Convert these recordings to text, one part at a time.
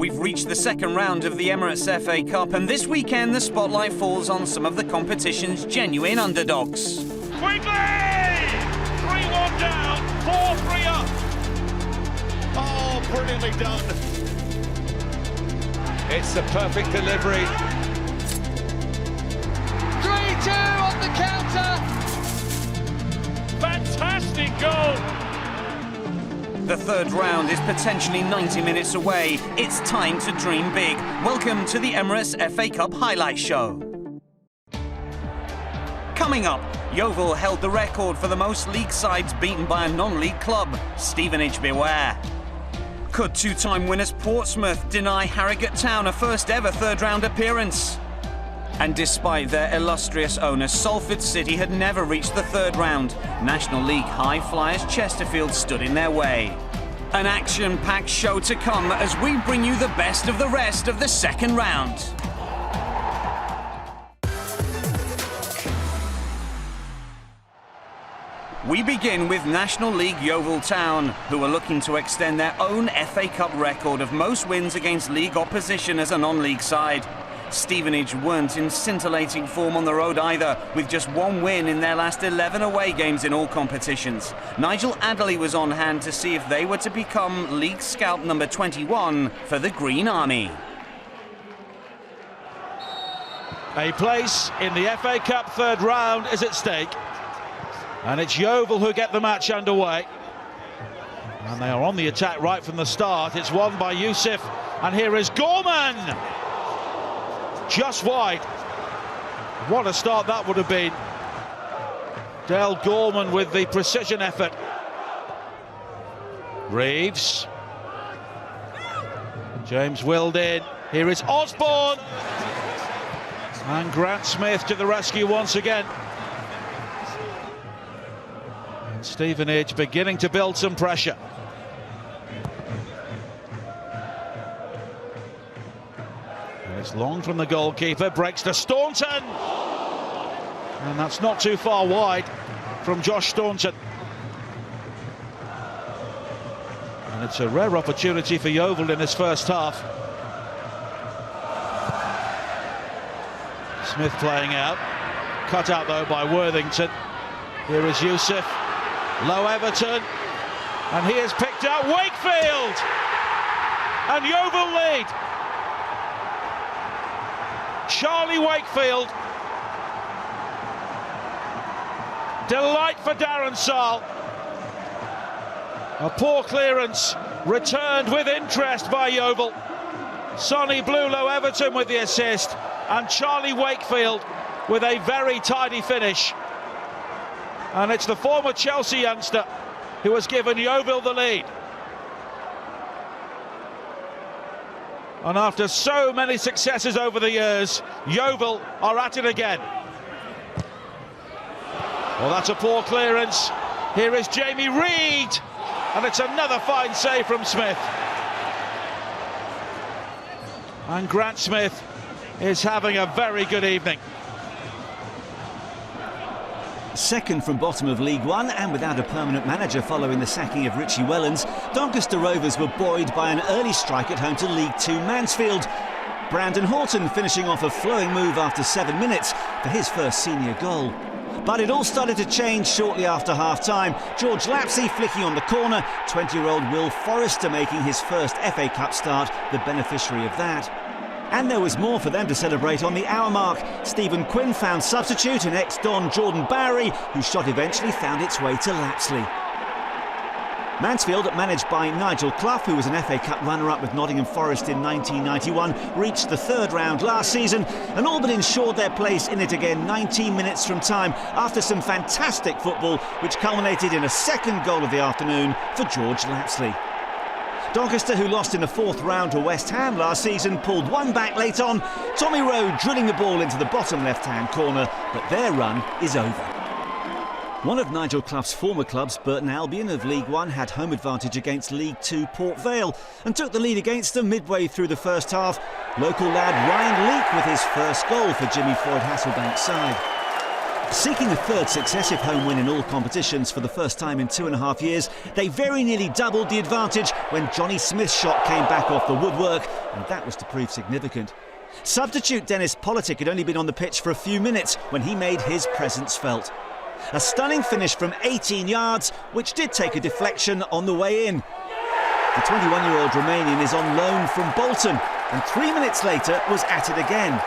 We've reached the second round of the Emirates FA Cup, and this weekend the spotlight falls on some of the competition's genuine underdogs. Quickly! 3-1 down, 4-3 up. Oh, brilliantly done. It's the perfect delivery. 3-2 on the counter. Fantastic goal. The third round is potentially 90 minutes away. It's time to dream big. Welcome to the Emirates FA Cup highlight show. Coming up, YEOVIL held the record for the most league sides beaten by a non-league club. Stevenage beware. Could two-time winners Portsmouth deny Harrogate Town a first-ever third-round appearance? And despite their illustrious owner, Salford City had never reached the third round. National League high flyers Chesterfield stood in their way. An action-packed show to come as we bring you the best of the rest of the second round. We begin with National League YEOVIL Town, who are looking to extend their own FA Cup record of most wins against league opposition as a non-league side. Stevenage weren't in scintillating form on the road either, with just one win in their last 11 away games in all competitions. Nigel Adderley was on hand to see if they were to become League Scout number 21 for the Green Army. A place in the FA Cup third round is at stake, and it's YEOVIL who get the match underway. And they are on the attack right from the start. It's won by Yusuf, and here is Gorman! Just wide. What a start that would have been. Dale Gorman with the precision effort. Reeves. James Wildin. Here is Osborne. And Grant Smith to the rescue once again. And Stevenage beginning to build some pressure. It's long from the goalkeeper, breaks to Staunton, and that's not too far wide from Josh Staunton. And it's a rare opportunity for YEOVIL in this first half. Smith playing out, cut out though by Worthington. Here is Yusuf, low Everton, and he has picked out Wakefield, and YEOVIL lead. Charlie Wakefield. Delight for Darren Sarll. A poor clearance returned with interest by YEOVIL. Sonny Blulow Everton with the assist, and Charlie Wakefield with a very tidy finish. And it's the former Chelsea youngster who has given YEOVIL the lead. And after so many successes over the years, YEOVIL are at it again. Well, that's a poor clearance. Here is Jamie Reid, and it's another fine save from Smith. And Grant Smith is having a very good evening. Second from bottom of League One and without a permanent manager following the sacking of Richie Wellens, Doncaster Rovers were buoyed by an early strike at home to League Two Mansfield. Brandon Horton finishing off a flowing move after 7 minutes for his first senior goal. But it all started to change shortly after half-time. George Lapsey flicking on the corner, 20-year-old Will Forrester making his first FA Cup start, the beneficiary of that. And there was more for them to celebrate on the hour mark. Stephen Quinn found substitute in ex-Don Jordan Barry, whose shot eventually found its way to Lapsley. Mansfield, managed by Nigel Clough, who was an FA Cup runner-up with Nottingham Forest in 1991, reached the third round last season and all but ensured their place in it again 19 minutes from time after some fantastic football, which culminated in a second goal of the afternoon for George Lapsley. Doncaster, who lost in the fourth round to West Ham last season, pulled one back late on. Tommy Rowe drilling the ball into the bottom left-hand corner, but their run is over. One of Nigel Clough's former clubs, Burton Albion of League One, had home advantage against League Two Port Vale and took the lead against them midway through the first half. Local lad Ryan Leake with his first goal for Jimmy Floyd Hasselbank's side. Seeking a third successive home win in all competitions for the first time in 2.5 years, they very nearly doubled the advantage when Johnny Smith's shot came back off the woodwork, and that was to prove significant. Substitute Dennis Politic had only been on the pitch for a few minutes when he made his presence felt. A stunning finish from 18 yards, which did take a deflection on the way in. The 21-year-old Romanian is on loan from Bolton, and 3 minutes later was at it again.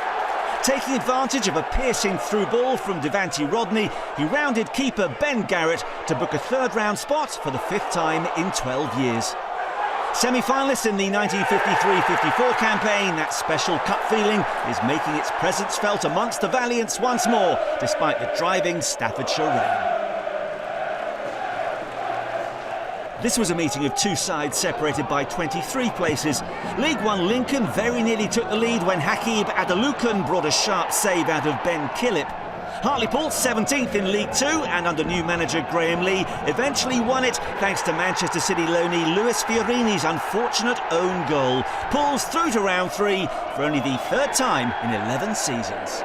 Taking advantage of a piercing through ball from Devante Rodney, he rounded keeper Ben Garrett to book a third-round spot for the 5th time in 12 years. Semi-finalists in the 1953-54 campaign, that special cup feeling is making its presence felt amongst the Valiants once more, despite the driving Staffordshire rain. This was a meeting of two sides separated by 23 places. League One Lincoln very nearly took the lead when Hakeeb Adelukan brought a sharp save out of Ben Killip. Hartlepool, 17th in League Two, and under new manager Graham Lee, eventually won it thanks to Manchester City loanee Luis Fiorini's unfortunate own goal. Pulls through to round 3 for only the 3rd time in 11 seasons.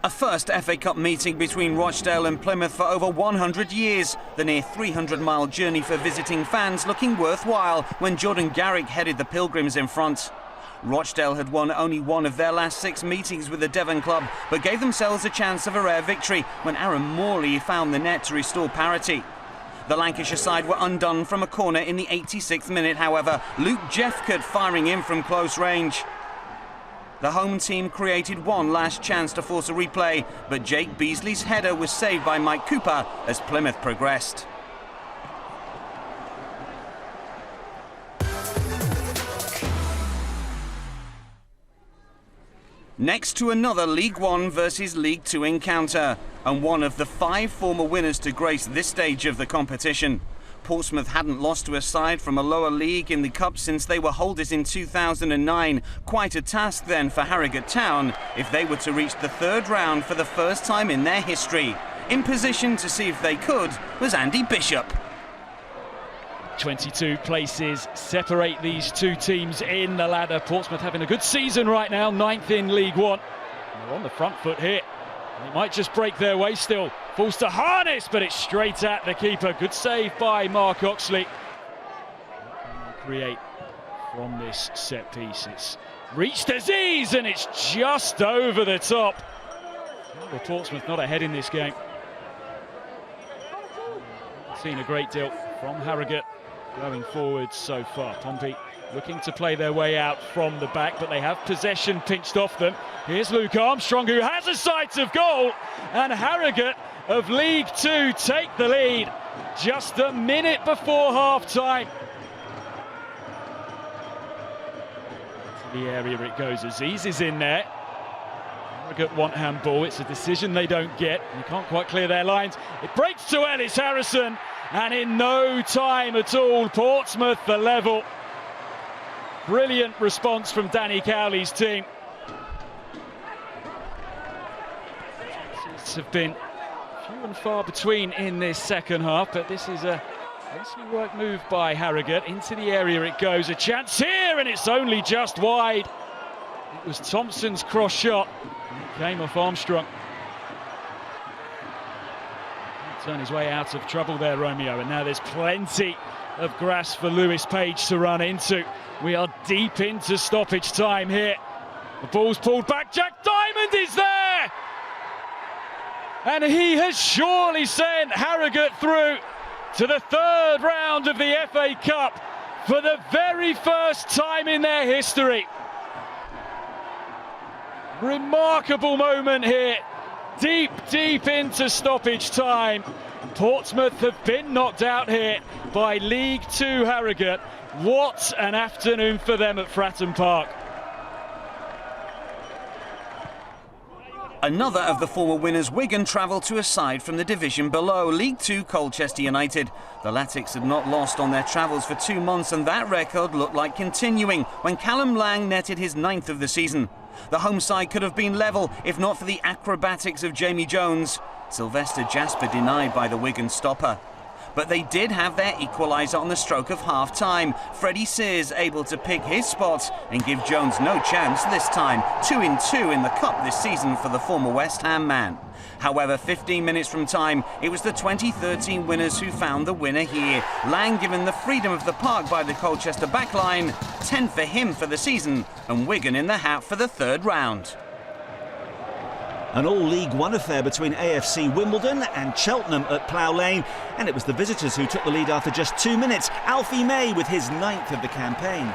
A first FA Cup meeting between Rochdale and Plymouth for over 100 years. The near 300-mile journey for visiting fans looking worthwhile when Jordan Garrick headed the Pilgrims in front. Rochdale had won only one of their last 6 meetings with the Devon club, but gave themselves a chance of a rare victory when Aaron Morley found the net to restore parity. The Lancashire side were undone from a corner in the 86th minute, however, Luke Jeffcoat firing in from close range. The home team created one last chance to force a replay, but Jake Beasley's header was saved by Mike Cooper as Plymouth progressed. Next to another League One versus League Two encounter, and one of the 5 former winners to grace this stage of the competition. Portsmouth hadn't lost to a side from a lower league in the Cup since they were holders in 2009. Quite a task then for Harrogate Town if they were to reach the 3rd round for the first time in their history. In position to see if they could was Andy Bishop. 22 places separate these two teams in the ladder. Portsmouth having a good season right now, 9th in League One. They're on the front foot here. They might just break their way still. Falls to Harness, but it's straight at the keeper. Good save by Mark Oxley. What can they create from this set piece? It's reached Aziz, and it's just over the top. Well, Portsmouth not ahead in this game. Seen a great deal from Harrogate going forward so far. Pompey looking to play their way out from the back, but they have possession pinched off them. Here's Luke Armstrong, who has a sight of goal, and Harrogate of League Two take the lead just a minute before half-time. To the area it goes. Aziz is in there. Harrogate want handball. It's a decision they don't get. They can't quite clear their lines. It breaks to Ellis Harrison, and in no time at all, Portsmouth the level. Brilliant response from Danny Cowley's team. Chances have been few and far between in this second half, but this is a nicely worked move by Harrogate. Into the area it goes. A chance here, and it's only just wide. It was Thompson's cross shot, and it came off Armstrong. Turn his way out of trouble there, Romeo, and now there's plenty of grass for Lewis Page to run into. We are deep into stoppage time here. The ball's pulled back. Jack Diamond is there! And he has surely sent Harrogate through to the 3rd round of the FA Cup for the very first time in their history. Remarkable moment here. Deep into stoppage time. Portsmouth have been knocked out here by League Two Harrogate. What an afternoon for them at Fratton Park. Another of the former winners, Wigan, travelled to a side from the division below, League Two Colchester United. The Latics had not lost on their travels for 2 months, and that record looked like continuing when Callum Lang netted his 9th of the season. The home side could have been level if not for the acrobatics of Jamie Jones. Sylvester Jasper denied by the Wigan stopper. but they did have their equaliser on the stroke of half-time. Freddie Sears able to pick his spot and give Jones no chance this time. 2-2 in the Cup this season for the former West Ham man. However, 15 minutes from time, it was the 2013 winners who found the winner here. Lang given the freedom of the park by the Colchester backline, 10 for him for the season, and Wigan in the hat for the third round. An all-League One affair between AFC Wimbledon and Cheltenham at Plough Lane, and it was the visitors who took the lead after just 2 minutes. Alfie May with his 9th of the campaign.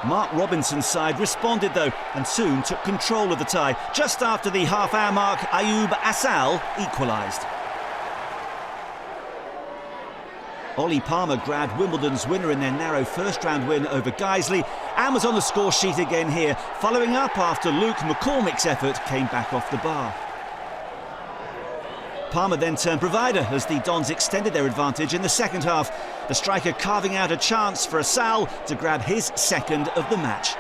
Mark Robinson's side responded though, and soon took control of the tie. Just after the half-hour mark, Ayoub Assal equalised. Ollie Palmer grabbed Wimbledon's winner in their narrow first-round win over Guiseley and was on the score sheet again here, following up after Luke McCormick's effort came back off the bar. Palmer then turned provider as the Dons extended their advantage in the second half, the striker carving out a chance for Assal to grab his second of the match.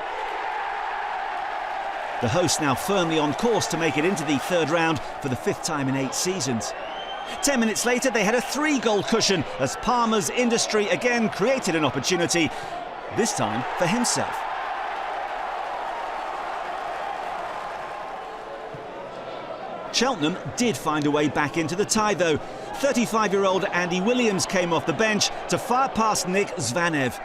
The hosts now firmly on course to make it into the third round for the 5th time in 8 seasons. 10 minutes later, they had a 3-goal cushion as Palmer's industry again created an opportunity, this time for himself. Cheltenham did find a way back into the tie though. 35-year-old Andy Williams came off the bench to fire past Nick Zvanev.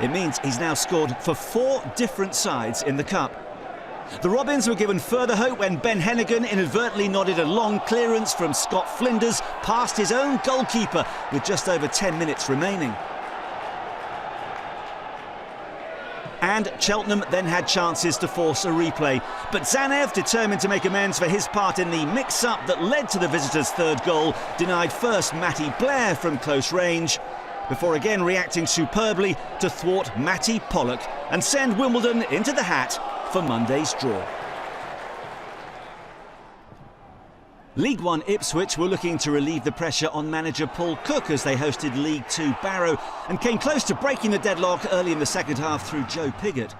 It means he's now scored for 4 different sides in the Cup. The Robins were given further hope when Ben Hennigan inadvertently nodded a long clearance from Scott Flinders past his own goalkeeper with just over 10 minutes remaining. And Cheltenham then had chances to force a replay, but Zvanev, determined to make amends for his part in the mix-up that led to the visitors' third goal, denied first Matty Blair from close range, before again reacting superbly to thwart Matty Pollock and send Wimbledon into the hat for Monday's draw. League One Ipswich were looking to relieve the pressure on manager Paul Cook as they hosted League Two Barrow and came close to breaking the deadlock early in the second half through Joe Piggott.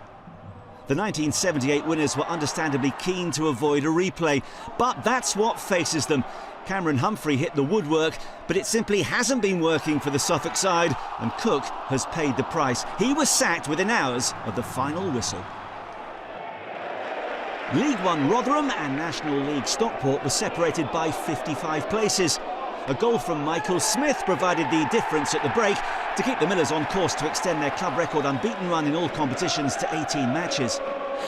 The 1978 winners were understandably keen to avoid a replay, but that's what faces them. Cameron Humphrey hit the woodwork, but it simply hasn't been working for the Suffolk side, and Cook has paid the price. He was sacked within hours of the final whistle. League One Rotherham and National League Stockport were separated by 55 places. A goal from Michael Smith provided the difference at the break to keep the Millers on course to extend their club record unbeaten run in all competitions to 18 matches.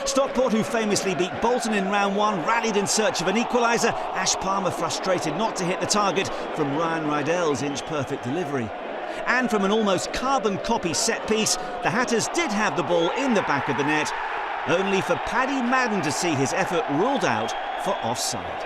Stockport, who famously beat Bolton in round 1, rallied in search of an equaliser. Ash Palmer frustrated not to hit the target from Ryan Rydell's inch-perfect delivery. And from an almost carbon copy set-piece, the Hatters did have the ball in the back of the net, only for Paddy Madden to see his effort ruled out for offside.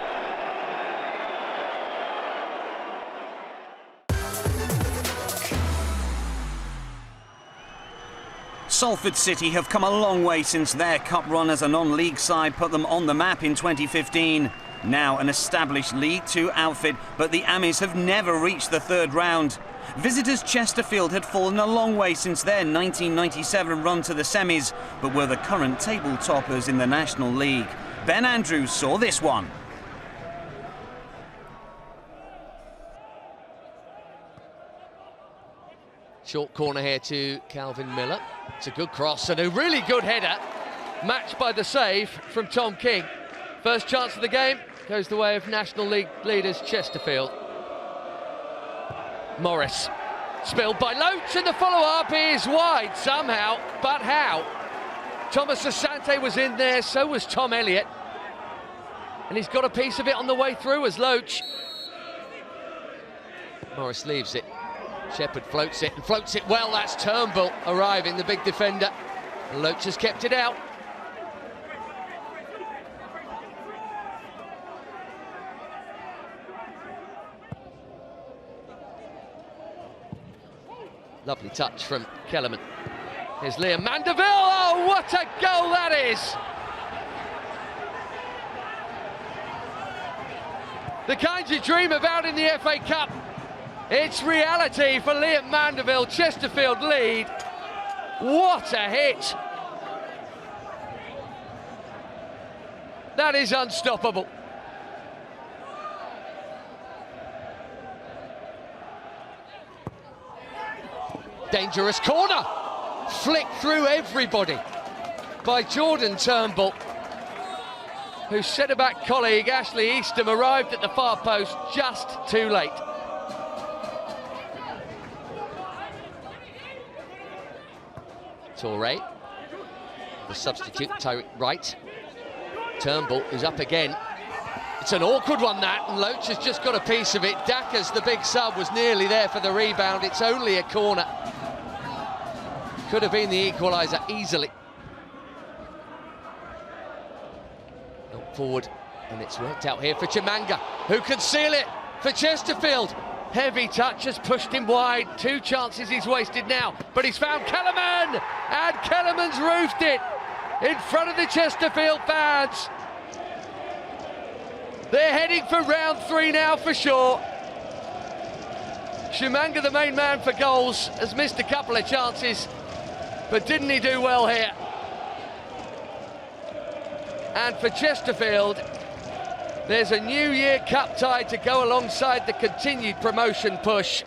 Salford City have come a long way since their cup run as a non-league side put them on the map in 2015. Now an established League Two outfit, but the Amis have never reached the third round. Visitors Chesterfield had fallen a long way since their 1997 run to the semis, but were the current table toppers in the National League. Ben Andrews saw this one. Short corner here to Calvin Miller. It's a good cross and a really good header, matched by the save from Tom King. First chance of the game goes the way of National League leaders Chesterfield. Morris, spilled by Loach, and the follow-up is wide somehow, but how? Thomas Asante was in there, so was Tom Elliott. And he's got a piece of it on the way through as Loach. Morris leaves it. Shepherd floats it, and floats it well. That's Turnbull arriving, the big defender. Loach has kept it out. Lovely touch from Kellerman. Here's Liam Mandeville. Oh, what a goal that is! The kind you dream about in the FA Cup. It's reality for Liam Mandeville. Chesterfield lead. What a hit! That is unstoppable. Dangerous corner. Flicked through everybody by Jordan Turnbull, whose centre-back colleague Ashley Eastham arrived at the far post just too late. Torre, the substitute, right. Turnbull is up again. It's an awkward one, that, and Loach has just got a piece of it. Dacker's, the big sub, was nearly there for the rebound. It's only a corner. Could have been the equaliser easily. Not forward, and it's worked out here for Chimanga, who can seal it for Chesterfield. Heavy touch has pushed him wide. 2 chances he's wasted now, but he's found Kellerman, and Kellerman's roofed it in front of the Chesterfield fans. They're heading for round 3 now for sure. Chimanga, the main man for goals, has missed a couple of chances, but didn't he do well here? And for Chesterfield, there's a New Year Cup tie to go alongside the continued promotion push.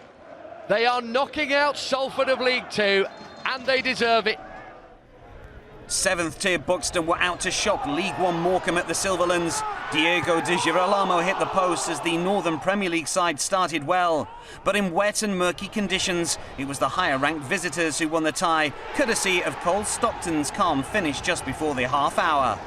They are knocking out Salford of League 2, and they deserve it. 7th tier Buxton were out to shock League 1 Morecambe at the Silverlands. Diego Di Girolamo hit the post as the Northern Premier League side started well. But in wet and murky conditions, it was the higher-ranked visitors who won the tie, courtesy of Cole Stockton's calm finish just before the half hour.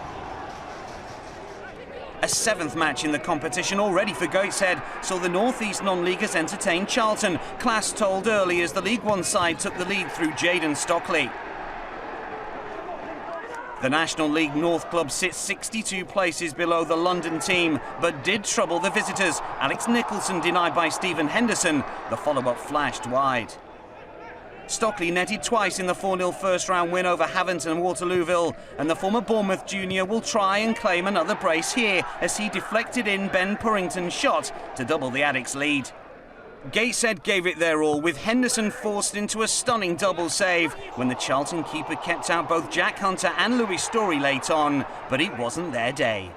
A 7th match in the competition already for Gateshead saw the North East non-leaguers entertain Charlton. Class told early as the League 1 side took the lead through Jayden Stockley. The National League North club sits 62 places below the London team, but did trouble the visitors. Alex Nicholson denied by Stephen Henderson. The follow-up flashed wide. Stockley netted twice in the 4-0 first-round win over Havant and Waterlooville, and the former Bournemouth junior will try and claim another brace here as he deflected in Ben Purrington's shot to double the Addicts' lead. Gateshead gave it their all, with Henderson forced into a stunning double save when the Charlton keeper kept out both Jack Hunter and Louis Story late on, but it wasn't their day.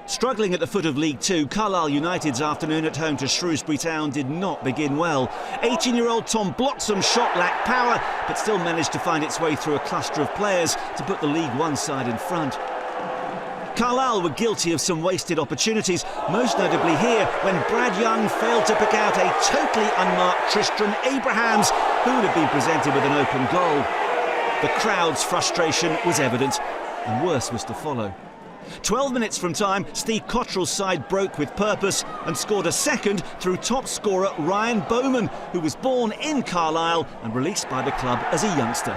Struggling at the foot of League 2, Carlisle United's afternoon at home to Shrewsbury Town did not begin well. 18-year-old Tom Bloxham's shot lacked power, but still managed to find its way through a cluster of players to put the League 1 side in front. Carlisle were guilty of some wasted opportunities, most notably here when Brad Young failed to pick out a totally unmarked Tristram Abrahams, who would have been presented with an open goal. The crowd's frustration was evident, and worse was to follow. 12 minutes from time, Steve Cottrell's side broke with purpose and scored a second through top scorer Ryan Bowman, who was born in Carlisle and released by the club as a youngster.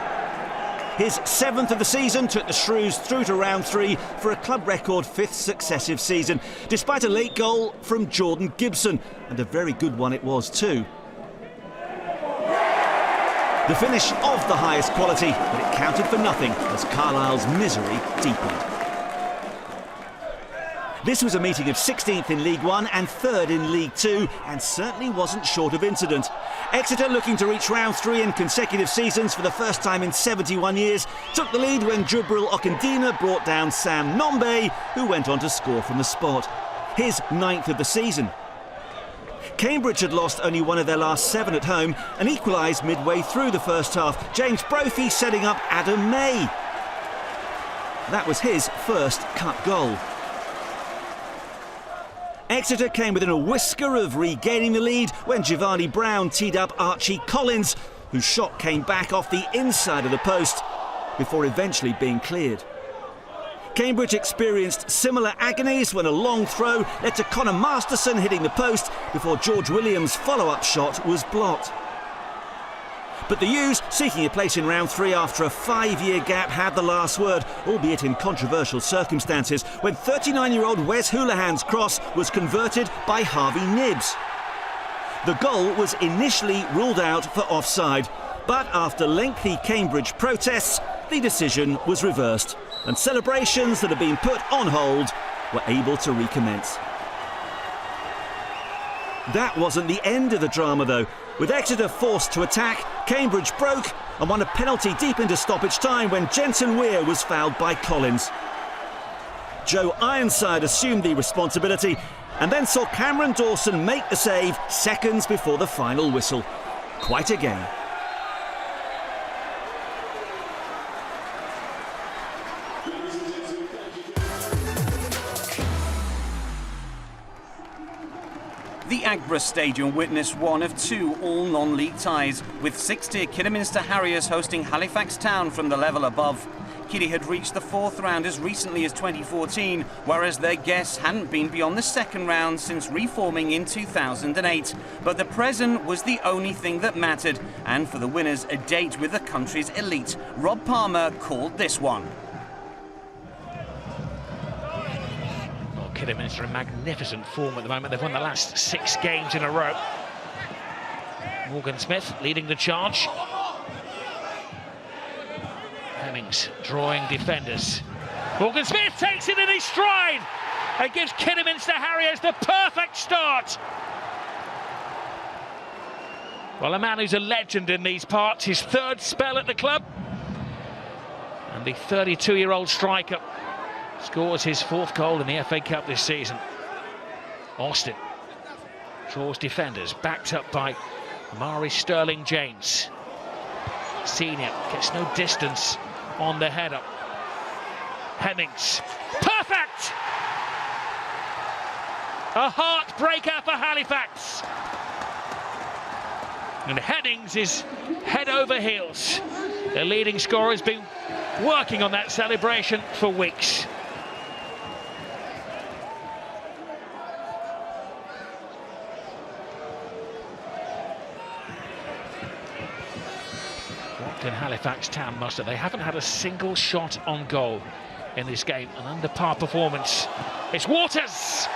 His 7th of the season took the Shrews through to round 3 for a club record 5th successive season, despite a late goal from Jordan Gibson, and a very good one it was too. The finish of the highest quality, but it counted for nothing as Carlisle's misery deepened. This was a meeting of 16th in League 1 and 3rd in League 2, and certainly wasn't short of incident. Exeter, looking to reach round 3 in consecutive seasons for the first time in 71 years, took the lead when Jubril Okindina brought down Sam Nombe, who went on to score from the spot. His 9th of the season. Cambridge had lost only one of their last 7 at home and equalised midway through the first half. James Brophy setting up Adam May. That was his first cup goal. Exeter came within a whisker of regaining the lead when Giovanni Brown teed up Archie Collins, whose shot came back off the inside of the post before eventually being cleared. Cambridge experienced similar agonies when a long throw led to Connor Masterson hitting the post before George Williams' follow-up shot was blocked. But the U's, seeking a place in round 3 after a 5-year gap, had the last word, albeit in controversial circumstances, when 39-year-old Wes Houlihan's cross was converted by Harvey Nibbs. The goal was initially ruled out for offside, but after lengthy Cambridge protests, the decision was reversed, and celebrations that had been put on hold were able to recommence. That wasn't the end of the drama, though. With Exeter forced to attack, Cambridge broke and won a penalty deep into stoppage time when Jensen Weir was fouled by Collins. Joe Ironside assumed the responsibility and then saw Cameron Dawson make the save seconds before the final whistle. Quite a game. The Agborough Stadium witnessed one of two all non-league ties, with sixth-tier Kidderminster Harriers hosting Halifax Town from the level above. Kiddy had reached the fourth round as recently as 2014, whereas their guests hadn't been beyond the second round since reforming in 2008. But the present was the only thing that mattered, and for the winners, a date with the country's elite. Rob Palmer called this one. Kidderminster in magnificent form at the moment. They've won the last 6 games in a row. Morgan Smith leading the charge. Hemmings drawing defenders. Morgan Smith takes it in his stride and gives Kidderminster Harriers the perfect start. Well, a man who's a legend in these parts, his third spell at the club, and the 32-year-old striker scores his 4th goal in the FA Cup this season. Austin draws defenders, backed up by Amari Sterling-James. Senior gets no distance on the header. Hemmings, perfect! A heartbreaker for Halifax. And Hemmings is head over heels. The leading scorer has been working on that celebration for weeks. In Halifax Town muster. They haven't had a single shot on goal in this game. An under par performance. It's Waters!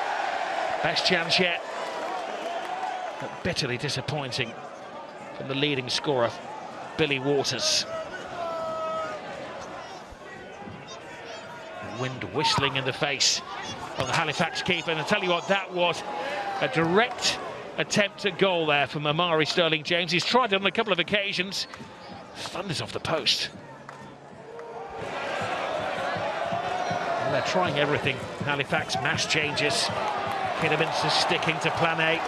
Best chance yet. But bitterly disappointing from the leading scorer, Billy Waters. Wind whistling in the face of the Halifax keeper. And I tell you what, that was a direct attempt at goal there from Amari Sterling-James. He's tried it on a couple of occasions. Thunders off the post. Well, they're trying everything. Halifax mass changes. Kidderminster sticking to plan A.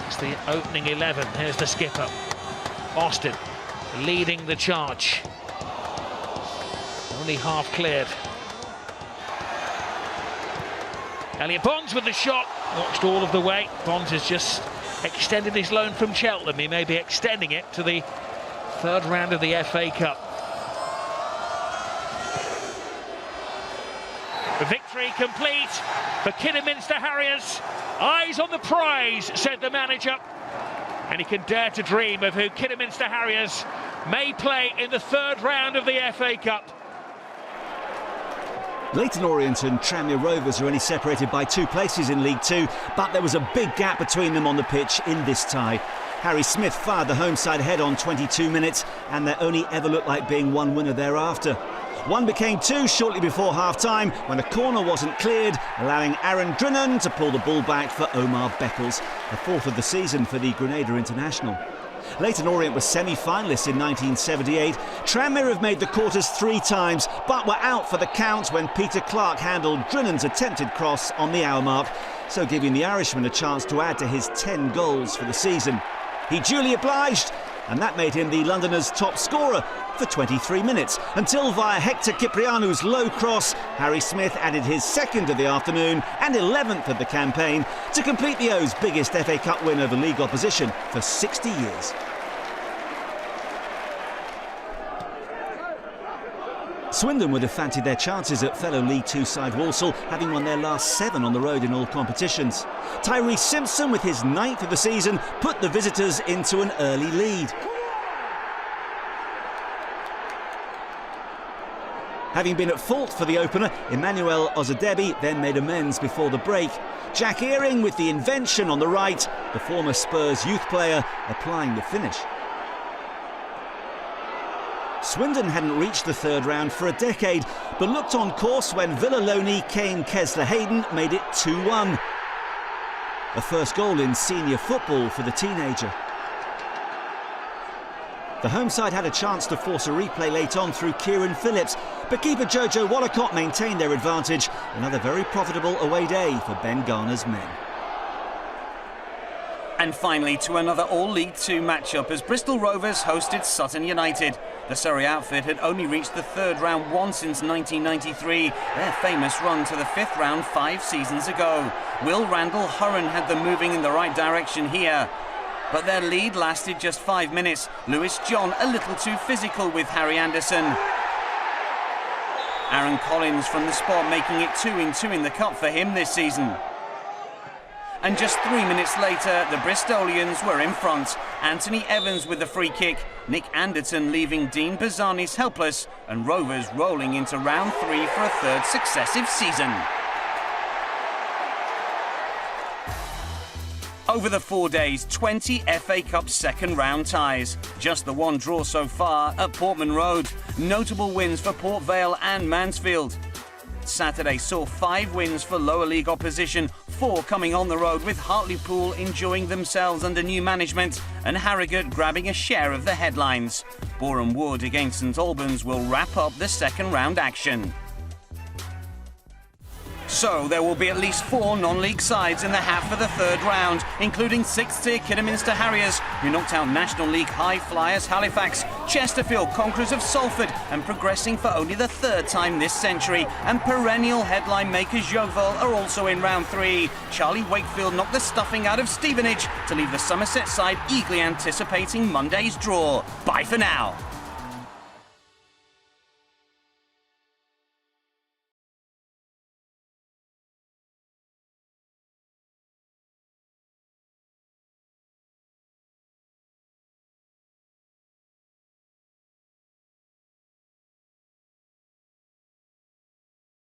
It's the opening 11. Here's the skipper. Austin leading the charge. Only half cleared. Elliot Bonds with the shot. Watched all of the way. Bonds has just extended his loan from Cheltenham. He may be extending it to the 3rd round of the FA Cup. The victory complete for Kidderminster Harriers. Eyes on the prize, said the manager. And he can dare to dream of who Kidderminster Harriers may play in the 3rd round of the FA Cup. Leyton Orient and Tranmere Rovers are only separated by 2 places in League Two, but there was a big gap between them on the pitch in this tie. Harry Smith fired the home side ahead on 22 minutes, and there only ever looked like being one winner thereafter. One became 2 shortly before half-time when a corner wasn't cleared, allowing Aaron Drinnan to pull the ball back for Omar Beckles, the 4th of the season for the Grenada international. Leyton Orient was semi-finalists in 1978. Tranmere have made the quarters 3 times, but were out for the count when Peter Clark handled Drinnan's attempted cross on the hour mark, so giving the Irishman a chance to add to his 10 goals for the season. He duly obliged, and that made him the Londoners' top scorer for 23 minutes, until via Hector Cipriano's low cross, Harry Smith added his 2nd of the afternoon and 11th of the campaign to complete the O's biggest FA Cup win over league opposition for 60 years. Swindon would have fancied their chances at fellow League Two side Walsall, having won their last 7 on the road in all competitions. Tyrese Simpson, with his 9th of the season, put the visitors into an early lead. Having been at fault for the opener, Emmanuel Ozadebi then made amends before the break. Jack Earing with the invention on the right, the former Spurs youth player applying the finish. Swindon hadn't reached the 3rd round for a decade, but looked on course when Villaloney Kane Kessler-Hayden made it 2-1. A first goal in senior football for the teenager. The home side had a chance to force a replay late on through Kieran Phillips, but keeper Jojo Wallacott maintained their advantage. Another very profitable away day for Ben Garner's men. And finally to another all-League Two matchup as Bristol Rovers hosted Sutton United. The Surrey outfit had only reached the 3rd round once since 1993, their famous run to the 5th round 5 seasons ago. Will Randall-Hurren had them moving in the right direction here. But their lead lasted just 5 minutes. Lewis John a little too physical with Harry Anderson. Aaron Collins from the spot, making it 2-2 in the cup for him this season. And just 3 minutes later, the Bristolians were in front. Anthony Evans with the free kick, Nick Anderton leaving Dean Bazzani's helpless, and Rovers rolling into round 3 for a third successive season. Over the 4 days, 20 FA Cup second round ties. Just the one draw so far at Portman Road. Notable wins for Port Vale and Mansfield. Saturday saw 5 wins for lower league opposition, 4 coming on the road, with Hartlepool enjoying themselves under new management and Harrogate grabbing a share of the headlines. Boreham Wood against St Albans will wrap up the second round action. So there will be at least 4 non-league sides in the hat for the third round, including 6th-tier Kidderminster Harriers, who knocked out National League high flyers Halifax, Chesterfield, conquerors of Salford, and progressing for only the 3rd time this century, and perennial headline makers YEOVIL are also in round 3. Charlie Wakefield knocked the stuffing out of Stevenage to leave the Somerset side eagerly anticipating Monday's draw. Bye for now.